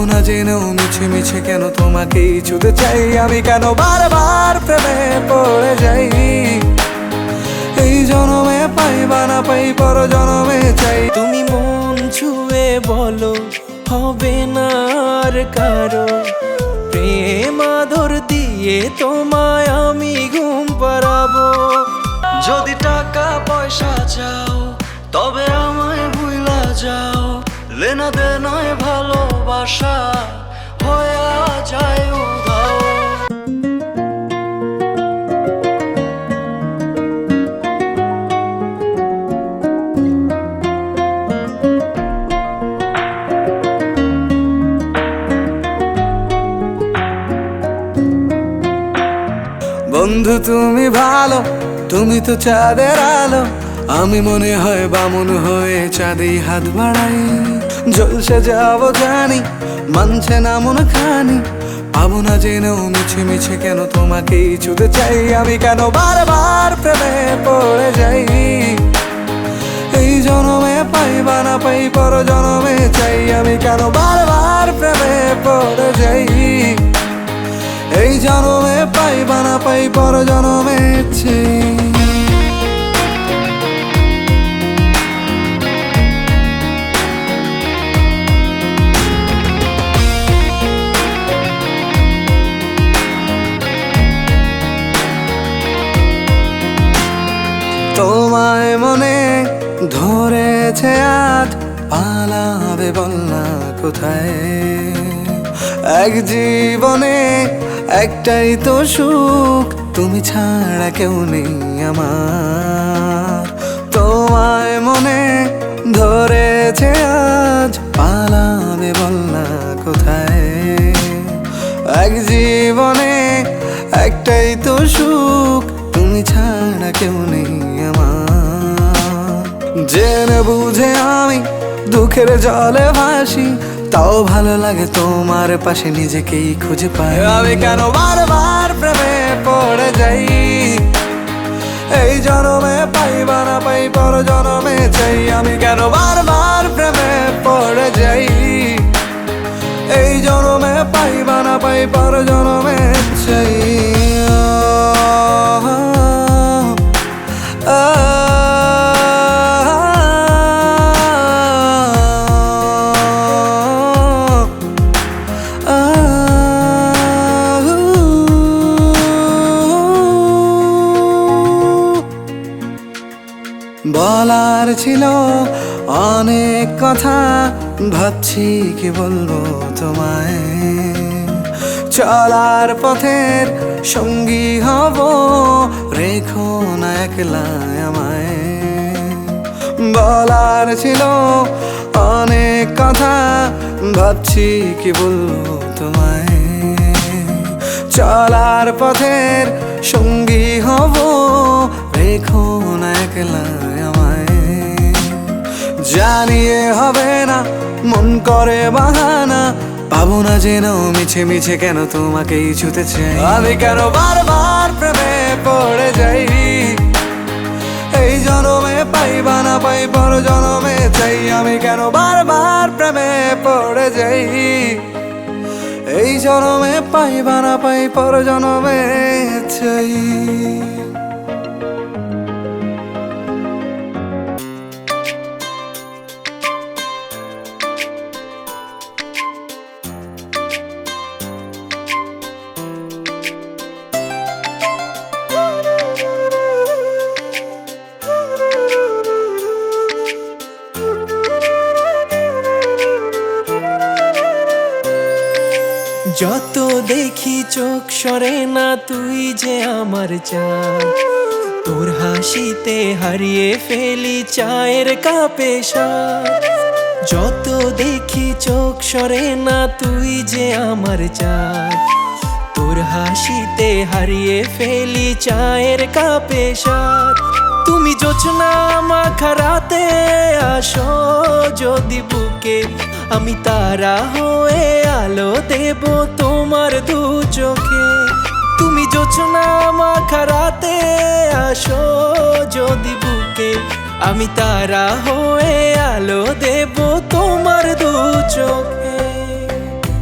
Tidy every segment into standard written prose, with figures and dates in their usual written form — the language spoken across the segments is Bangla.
পাবো না জেনেও মিছে মিছে কেন তোমাকেই ছুঁতে চাই আমি, কেন বারবার প্রেমে পড়ে যাই। এই জনমে পাই বা না পাই পর জনমে চাই। তুমি মন ছুঁয়ে বলো হবে না আর কারো, প্রেম আদর দিয়ে তোমায় আমি ঘুম পাড়াবো। যদি টাকা পয়সা চাও তবে আমায় ভুইলা যাও, লেনা দেনায় ভালোবাসা হয়ে যায় উধাও। বন্ধু তুমি ভালো, তুমি তো চাঁদের আলো, আমি মনে হয় বামুন হয়ে চাঁদেই হাত বাড়াই। জলসে যাবো জানি, মানছে না মন খানি, পাবো না জেনেও মিছে মিছে কেন তোমাকেই ছুঁতে চাই আমি, কেন বারবার প্রেমে পড়ে যাই। এই জনমে পাই বা না পাই পর জনমে চাই আমি, কেন বারবার প্রেমে পড়ে যাই। এই জনমে পাই বা না পাই পর জনমে চাই। তোমায় মনে ধরেছে আজ, পালাবে বল না কোথায়। এক জীবনে একটাই তো সুখ, তুমি ছাড়া কেউ নেই আমার। তোমায় মনে ধরেছে আজ, পালাবে বল না কোথায়। এক জীবনে একটাই তো সুখ, তুমি ছাড়া কেউ নেই আমার। জেনে বুঝে আমি দুঃখের জলে ভাসি, তাও ভালো লাগে তোমার পাশে নিজেকেই খুঁজে পাই আমি, কেন বারবার প্রেমে পড়ে যাই। এই জনমে পাই বা না পাই পর জনমে চাই আমি, কেন বারবার প্রেমে পড়ে যাই। এই জনমে পাই বা না পাই পর জনমে চাই। বলার ছিল অনেক কথা, ভাবছি কি বলবো তোমায়। চলার পথের সঙ্গী হব, রেখো না একলা আমায়। বলার ছিল অনেক কথা, ভাবছি কি বলবো তোমায়। চলার পথের সঙ্গী হব, রেখো না একলা আমায়। জানিয়ে হবে না মন করে বাহানা, পাবো না জেনেও মিছে মিছে কেন তোমাকেই ছুঁতে চাই আমি, কেন বারবার প্রেমে পড়ে যাই। এই জনমে পাই বা না পাই পর জনমে চাই আমি, কেন বারবার প্রেমে পড়ে যাই। এই জনমে পাই বা না পাই পর জনমে চাই। যত দেখি চোখ সরে না তুই যে আমার চাঁদ, তোর হাসিতে হারিয়ে ফেলি চায়ের কাপে স্বাদ। যত দেখি চোখ সরে না তুই যে আমার চাঁদ, তোর হাসিতে হারিয়ে ফেলি চায়ের কাপে স্বাদ। তুমি জোছনা মাখা রাতে আসো যদি বুকে, আমি তারা হয়ে আলো দেব তোমার দু চোখে। তুমি জোছনা মাখা রাতে আসো যদি বুকে, আমি তারা হয়ে আলো দেব তোমার দু চোখে।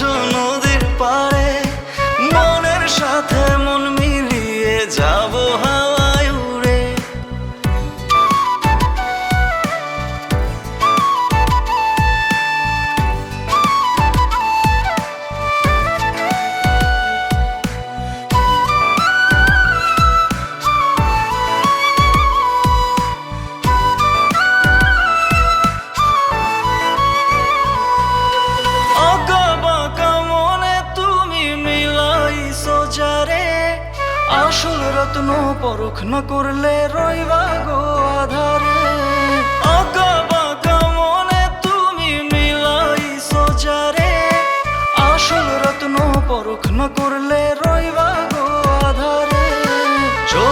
এসো নদীর পাড়ে, মনের সাথে মন মিলিয়ে যাব হাওয়ায় উড়ে। আঁকা বাঁকা মনে তুমি মিলাইছো যারে, আসল রত্ন পরখ না করলে রইবা গো আধারে। আঁকা বাঁকা মনে তুমি মিলাইছো যারে, আসল রত্ন পরখ না করলে